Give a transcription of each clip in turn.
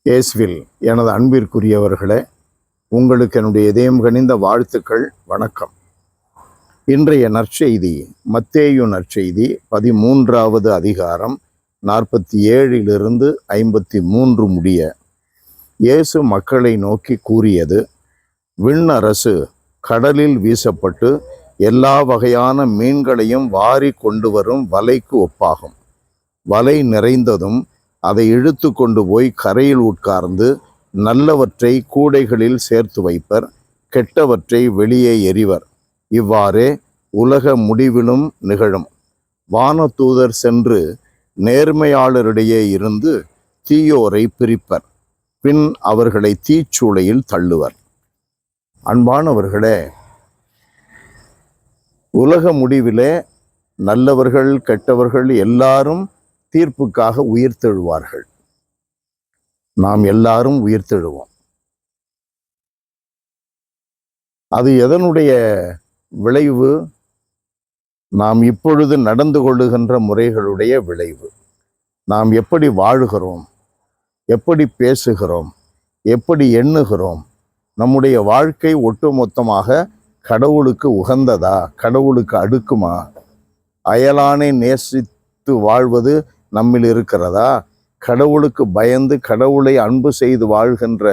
இயேசுவில் எனது அன்பிற்குரியவர்களே, உங்களுக்கு என்னுடைய இதயம் கனிந்த வாழ்த்துக்கள், வணக்கம். இன்றைய நற்செய்தி மத்தேயு நற்செய்தி 13வது அதிகாரம் 47 53 முடிய. இயேசு மக்களை நோக்கி கூறியது: விண்ணரசு கடலில் வீசப்பட்டு எல்லா வகையான மீன்களையும் வாரி கொண்டு வரும் வலைக்கு ஒப்பாகும். வலை நிறைந்ததும் அதை இழுத்து கொண்டு போய் கரையில் உட்கார்ந்து நல்லவற்றை கூடைகளில் சேர்த்து வைப்பர், கெட்டவற்றை வெளியே எறிவர். இவ்வாறே உலக முடிவிலும் நிகழும். வானதூதர் சென்று நேர்மையாளரிடையே இருந்து தீயோரை பிரிப்பர், பின் அவர்களை தீச்சூளையில் தள்ளுவர். அன்பானவர்களே, உலக முடிவிலே நல்லவர்கள் கெட்டவர்கள் எல்லாரும் தீர்ப்புக்காக உயிர்த்தெழுவார்கள். நாம் எல்லாரும் உயிர்த்தெழுவோம். அது எதனுடைய விளைவு? நாம் இப்பொழுது நடந்து கொள்ளுகின்ற முறைகளுடைய விளைவு. நாம் எப்படி வாழுகிறோம், எப்படி பேசுகிறோம், எப்படி எண்ணுகிறோம், நம்முடைய வாழ்க்கை ஒட்டுமொத்தமாக கடவுளுக்கு உகந்ததா, கடவுளுக்கு அடுக்குமா? அயலானை நேசித்து வாழ்வது நம்மில் இருக்கிறதா? கடவுளுக்கு பயந்து கடவுளை அன்பு செய்து வாழ்கின்ற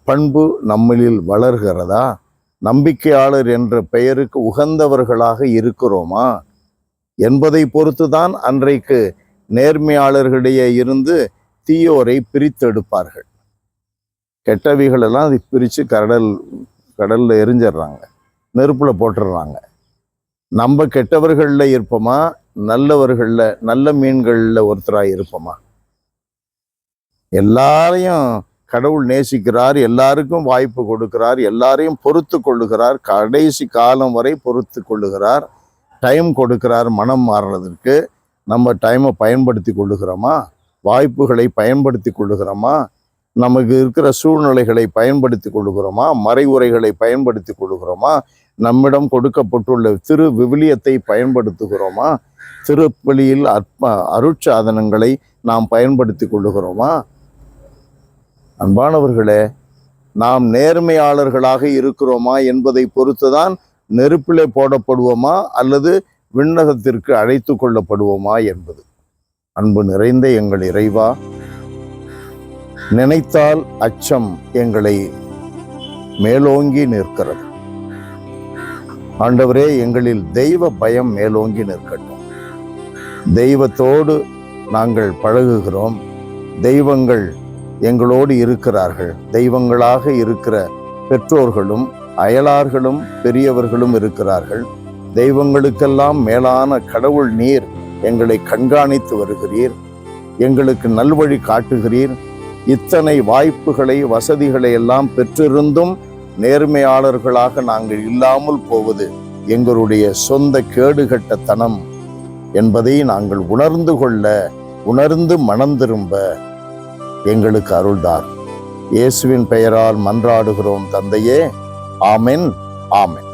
பண்பு நம்மளில் வளர்கிறதா? நம்பிக்கையாளர் என்ற பெயருக்கு உகந்தவர்களாக இருக்கிறோமா என்பதை பொறுத்துதான் அன்றைக்கு நேர்மையாளர்களிடையே இருந்து தீயோரை பிரித்தெடுப்பார்கள். கெட்டவைகளெல்லாம் அதை பிரித்து கடலில் எரிஞ்சிடுறாங்க, நெருப்பில் போட்டுடுறாங்க. நம்ம கெட்டவர்களில் இருப்போமா, நல்லவர்களில் நல்ல மீன்களில் ஒருத்தராக இருப்போமா? எல்லாரையும் கடவுள் நேசிக்கிறார், எல்லாருக்கும் வாய்ப்பு கொடுக்கிறார், எல்லாரையும் பொறுத்து கொள்ளுகிறார், கடைசி காலம் வரை பொறுத்து கொள்ளுகிறார், டைம் கொடுக்கிறார் மனம் மாறுறதற்கு. நம்ம டைமை பயன்படுத்தி கொள்ளுகிறோமா? வாய்ப்புகளை பயன்படுத்தி கொள்ளுகிறோமா? நமக்கு இருக்கிற சூழ்நிலைகளை பயன்படுத்தி கொள்ளுகிறோமா? மறைவுரைகளை பயன்படுத்தி கொள்ளுகிறோமா? நம்மிடம் கொடுக்கப்பட்டுள்ள திரு விவிலியத்தை பயன்படுத்துகிறோமா? திருப்பலியில் அருட்சாதனங்களை நாம் பயன்படுத்தி கொள்ளுகிறோமா? அன்பானவர்களே, நாம் நேர்மையாளர்களாக இருக்கிறோமா என்பதை பொறுத்துதான் நெருப்பிலே போடப்படுவோமா அல்லது விண்ணகத்திற்கு அழைத்து கொள்ளப்படுவோமா என்பது. அன்பு நிறைந்த எங்கள் இறைவா, நினைத்தால் அச்சம் எங்களை மேலோங்கி நிற்கிறது. ஆண்டவரே, எங்களில் தெய்வ பயம் மேலோங்கி நிற்கட்டும். தெய்வத்தோடு நாங்கள் பழகுகிறோம், தெய்வங்கள் எங்களோடு இருக்கிறார்கள். தெய்வங்களாக இருக்கிற பெற்றோர்களும் அயலார்களும் பெரியவர்களும் இருக்கிறார்கள். தெய்வங்களுக்கெல்லாம் மேலான கடவுள் நீர் எங்களை கண்காணித்து வருகிறீர், எங்களுக்கு நல்வழி காட்டுகிறீர். இத்தனை வாய்ப்புகளை வசதிகளை எல்லாம் பெற்றிருந்தும் நேர்மையாளர்களாக நாங்கள் இல்லாமல் போவது எங்களுடைய சொந்த கேடுகட்டத்தனம் என்பதை நாங்கள் உணர்ந்து மனம் திரும்ப எங்களுக்கு அருள்தார். இயேசுவின் பெயரால் மன்றாடுகிறோம் தந்தையே. ஆமென், ஆமென்.